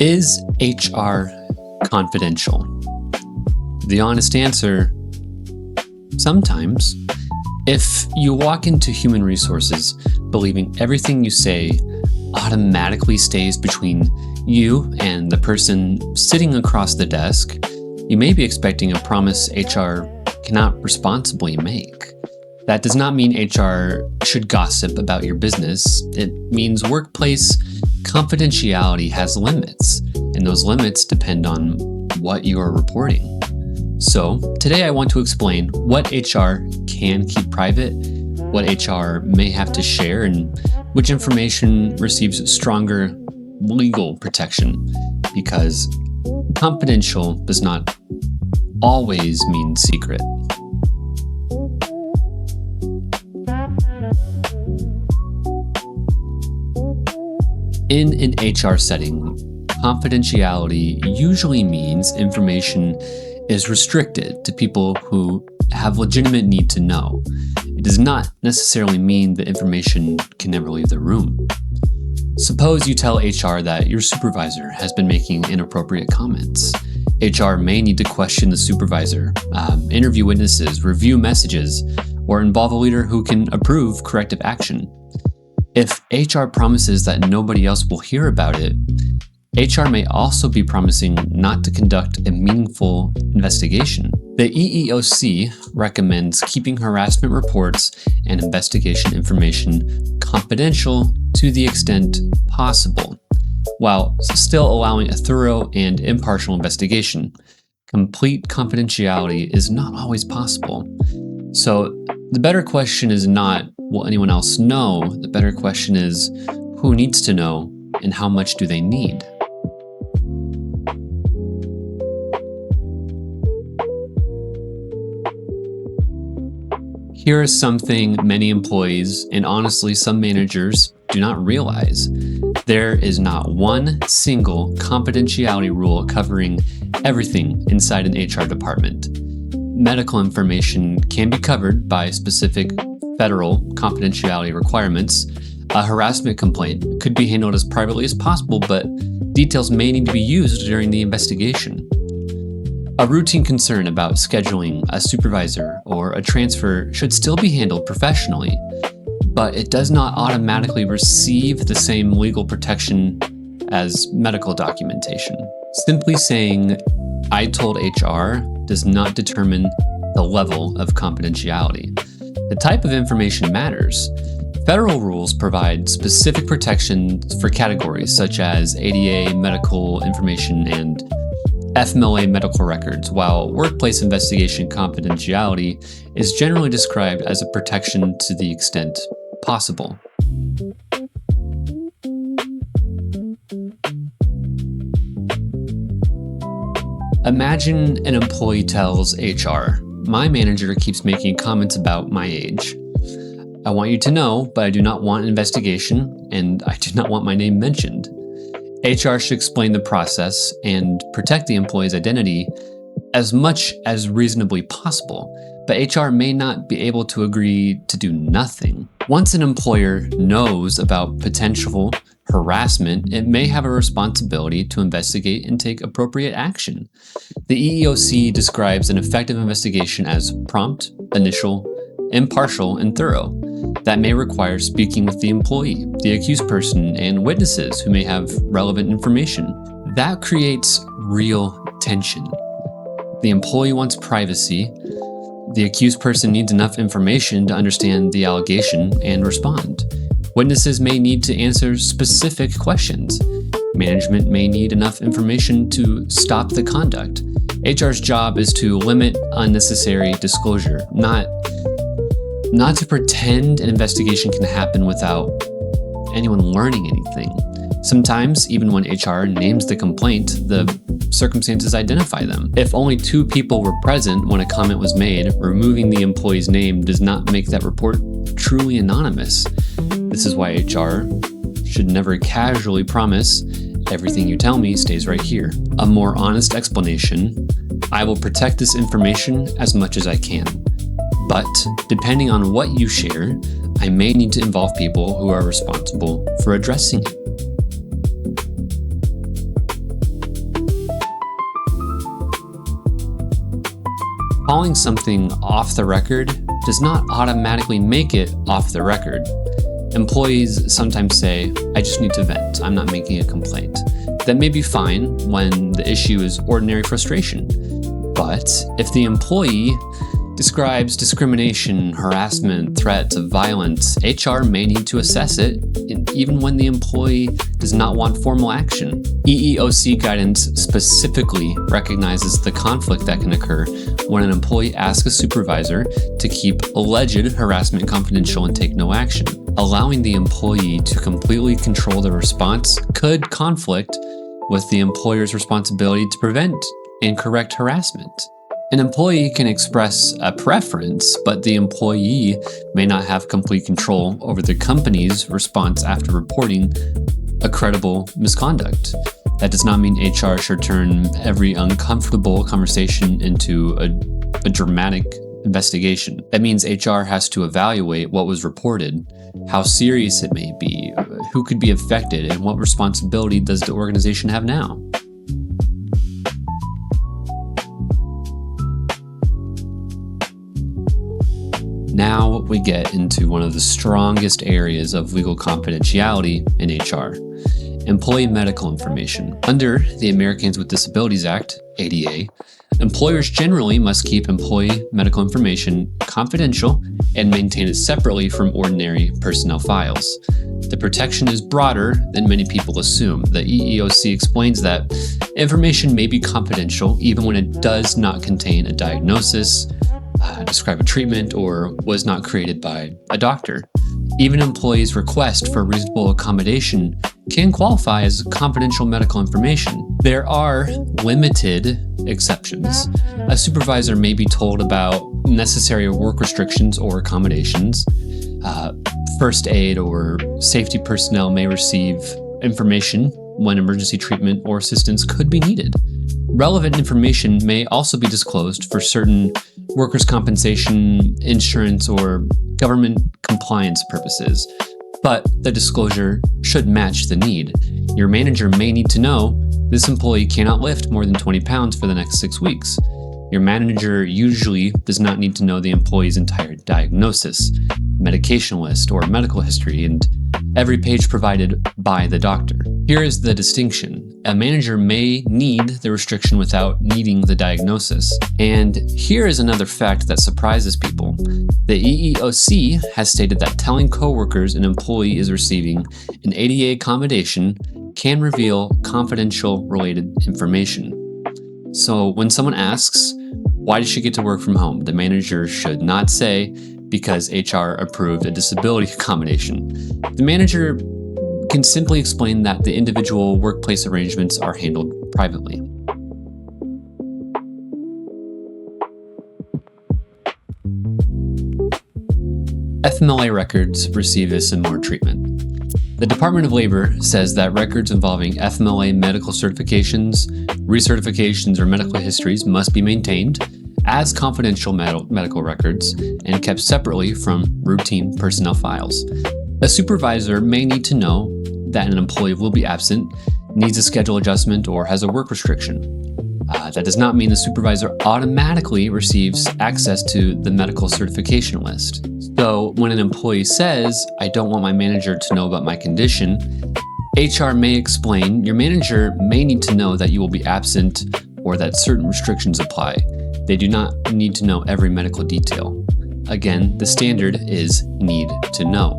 Is HR confidential? The honest answer, sometimes. If you walk into human resources believing everything you say automatically stays between you and the person sitting across the desk, you may be expecting a promise HR cannot responsibly make. That does not mean HR should gossip about your business. It means workplace confidentiality has limits, and those limits depend on what you are reporting. So today I want to explain what HR can keep private, what HR may have to share, and which information receives stronger legal protection, because confidential does not always mean secret. In an HR setting, confidentiality usually means information is restricted to people who have legitimate need to know. It does not necessarily mean that information can never leave the room. Suppose you tell HR that your supervisor has been making inappropriate comments. HR may need to question the supervisor, interview witnesses, review messages, or involve a leader who can approve corrective action. If HR promises that nobody else will hear about it, HR may also be promising not to conduct a meaningful investigation. The EEOC recommends keeping harassment reports and investigation information confidential to the extent possible, while still allowing a thorough and impartial investigation. Complete confidentiality is not always possible. So the better question is not, will anyone else know? The better question is, who needs to know and how much do they need? Here is something many employees, and honestly some managers, do not realize. There is not one single confidentiality rule covering everything inside an HR department. Medical information can be covered by specific federal confidentiality requirements. A harassment complaint could be handled as privately as possible, but details may need to be used during the investigation. A routine concern about scheduling a supervisor or a transfer should still be handled professionally, but it does not automatically receive the same legal protection as medical documentation. Simply saying, "I told HR," does not determine the level of confidentiality. The type of information matters. Federal rules provide specific protections for categories such as ADA medical information and FMLA medical records, while workplace investigation confidentiality is generally described as a protection to the extent possible. Imagine an employee tells HR, "My manager keeps making comments about my age. I want you to know, but I do not want an investigation, and I do not want my name mentioned." HR should explain the process and protect the employee's identity as much as reasonably possible, but HR may not be able to agree to do nothing. Once an employer knows about potential harassment, it may have a responsibility to investigate and take appropriate action. The EEOC describes an effective investigation as prompt, initial, impartial, and thorough. That may require speaking with the employee, the accused person, and witnesses who may have relevant information. That creates real tension. The employee wants privacy. The accused person needs enough information to understand the allegation and respond. Witnesses may need to answer specific questions. Management may need enough information to stop the conduct. HR's job is to limit unnecessary disclosure, not to pretend an investigation can happen without anyone learning anything. Sometimes, even when HR names the complaint, the circumstances identify them. If only 2 people were present when a comment was made, removing the employee's name does not make that report truly anonymous. This is why HR should never casually promise, "Everything you tell me stays right here." A more honest explanation, "I will protect this information as much as I can. But depending on what you share, I may need to involve people who are responsible for addressing it." Calling something off the record does not automatically make it off the record. Employees sometimes say, I just need to vent, I'm not making a complaint. That may be fine when the issue is ordinary frustration. But if the employee describes discrimination, harassment, threats of violence, HR may need to assess it, even when the employee does not want formal action. EEOC guidance specifically recognizes the conflict that can occur when an employee asks a supervisor to keep alleged harassment confidential and take no action. Allowing the employee to completely control the response could conflict with the employer's responsibility to prevent and correct harassment. An employee can express a preference, but the employee may not have complete control over the company's response after reporting a credible misconduct. That does not mean HR should turn every uncomfortable conversation into a dramatic investigation. That means HR has to evaluate what was reported, how serious it may be, who could be affected, and what responsibility does the organization have now. Now we get into one of the strongest areas of legal confidentiality in HR, employee medical information. Under the Americans with Disabilities Act, ADA, employers generally must keep employee medical information confidential and maintain it separately from ordinary personnel files. The protection is broader than many people assume. The EEOC explains that information may be confidential even when it does not contain a diagnosis, describe a treatment, or was not created by a doctor. Even employees' request for reasonable accommodation can qualify as confidential medical information. There are limited exceptions. A supervisor may be told about necessary work restrictions or accommodations. First aid or safety personnel may receive information when emergency treatment or assistance could be needed. Relevant information may also be disclosed for certain workers' compensation, insurance, or government compliance purposes, but the disclosure should match the need. Your manager may need to know this employee cannot lift more than 20 pounds for the next 6 weeks. Your manager usually does not need to know the employee's entire diagnosis, medication list, or medical history, and every page provided by the doctor. Here is the distinction. A manager may need the restriction without needing the diagnosis. And here is another fact that surprises people. The EEOC has stated that telling coworkers an employee is receiving an ADA accommodation can reveal confidential related information. So when someone asks, why does she get to work from home? The manager should not say, because HR approved a disability accommodation. The manager can simply explain that the individual workplace arrangements are handled privately. FMLA records receive a similar treatment. The Department of Labor says that records involving FMLA medical certifications, recertifications, or medical histories must be maintained as confidential medical records and kept separately from routine personnel files. A supervisor may need to know that an employee will be absent, needs a schedule adjustment, or has a work restriction. That does not mean the supervisor automatically receives access to the medical certification list. So when an employee says, I don't want my manager to know about my condition, HR may explain, your manager may need to know that you will be absent or that certain restrictions apply. They do not need to know every medical detail. Again, the standard is need to know.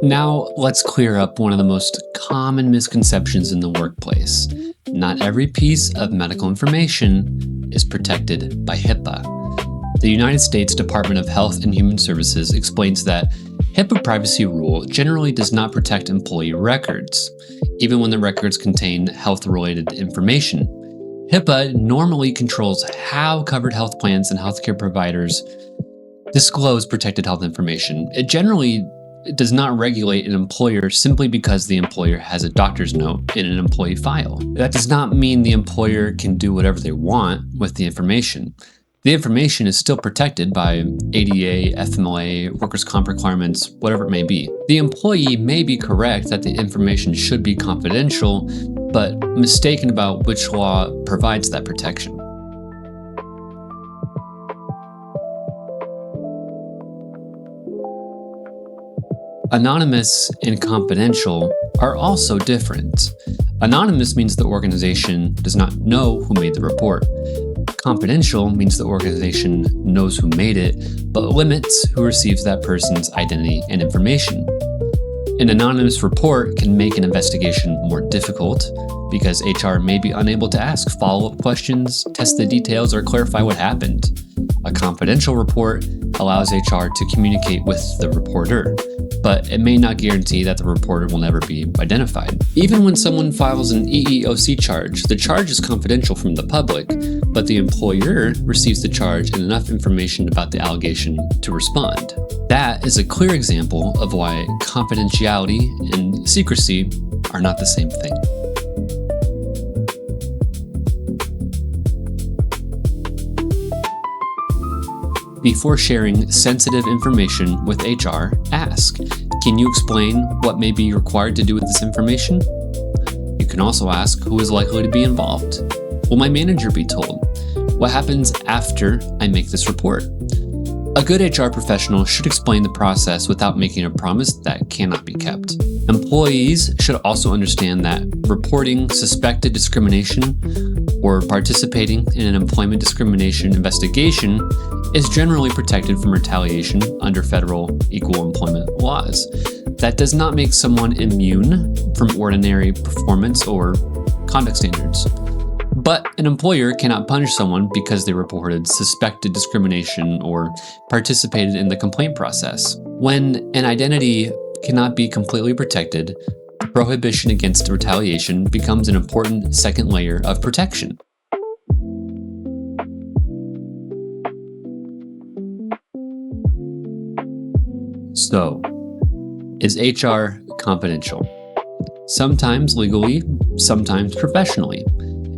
Now, let's clear up one of the most common misconceptions in the workplace. Not every piece of medical information is protected by HIPAA. The United States Department of Health and Human Services explains that HIPAA privacy rule generally does not protect employee records, even when the records contain health-related information. HIPAA normally controls how covered health plans and healthcare providers disclose protected health information. It generally does not regulate an employer simply because the employer has a doctor's note in an employee file. That does not mean the employer can do whatever they want with the information. The information is still protected by ADA, FMLA, workers' comp requirements, whatever it may be. The employee may be correct that the information should be confidential, but mistaken about which law provides that protection. Anonymous and confidential are also different. Anonymous means the organization does not know who made the report. Confidential means the organization knows who made it, but limits who receives that person's identity and information. An anonymous report can make an investigation more difficult because HR may be unable to ask follow-up questions, test the details, or clarify what happened. A confidential report allows HR to communicate with the reporter, but it may not guarantee that the reporter will never be identified. Even when someone files an EEOC charge, the charge is confidential from the public, but the employer receives the charge and enough information about the allegation to respond. That is a clear example of why confidentiality and secrecy are not the same thing. Before sharing sensitive information with HR, ask, can you explain what may be required to do with this information? You can also ask, who is likely to be involved? Will my manager be told? What happens after I make this report? A good HR professional should explain the process without making a promise that cannot be kept. Employees should also understand that reporting suspected discrimination or participating in an employment discrimination investigation is generally protected from retaliation under federal equal employment laws. That does not make someone immune from ordinary performance or conduct standards. But an employer cannot punish someone because they reported suspected discrimination or participated in the complaint process. When an identity cannot be completely protected, the prohibition against retaliation becomes an important second layer of protection. So, is HR confidential? Sometimes legally, sometimes professionally,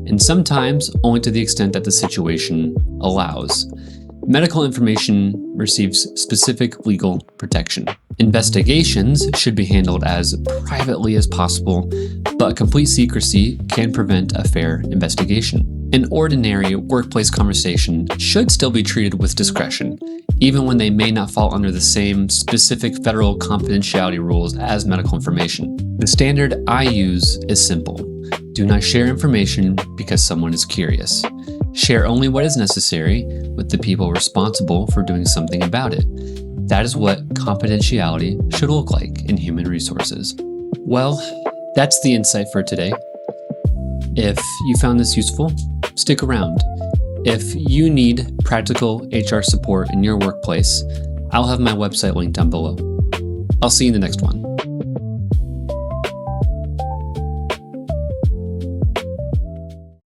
and sometimes only to the extent that the situation allows. Medical information receives specific legal protection. Investigations should be handled as privately as possible, but complete secrecy can prevent a fair investigation. An ordinary workplace conversation should still be treated with discretion, even when they may not fall under the same specific federal confidentiality rules as medical information. The standard I use is simple. Do not share information because someone is curious. Share only what is necessary with the people responsible for doing something about it. That is what confidentiality should look like in human resources. Well, that's the insight for today. If you found this useful, stick around. If you need practical HR support in your workplace, I'll have my website linked down below. I'll see you in the next one.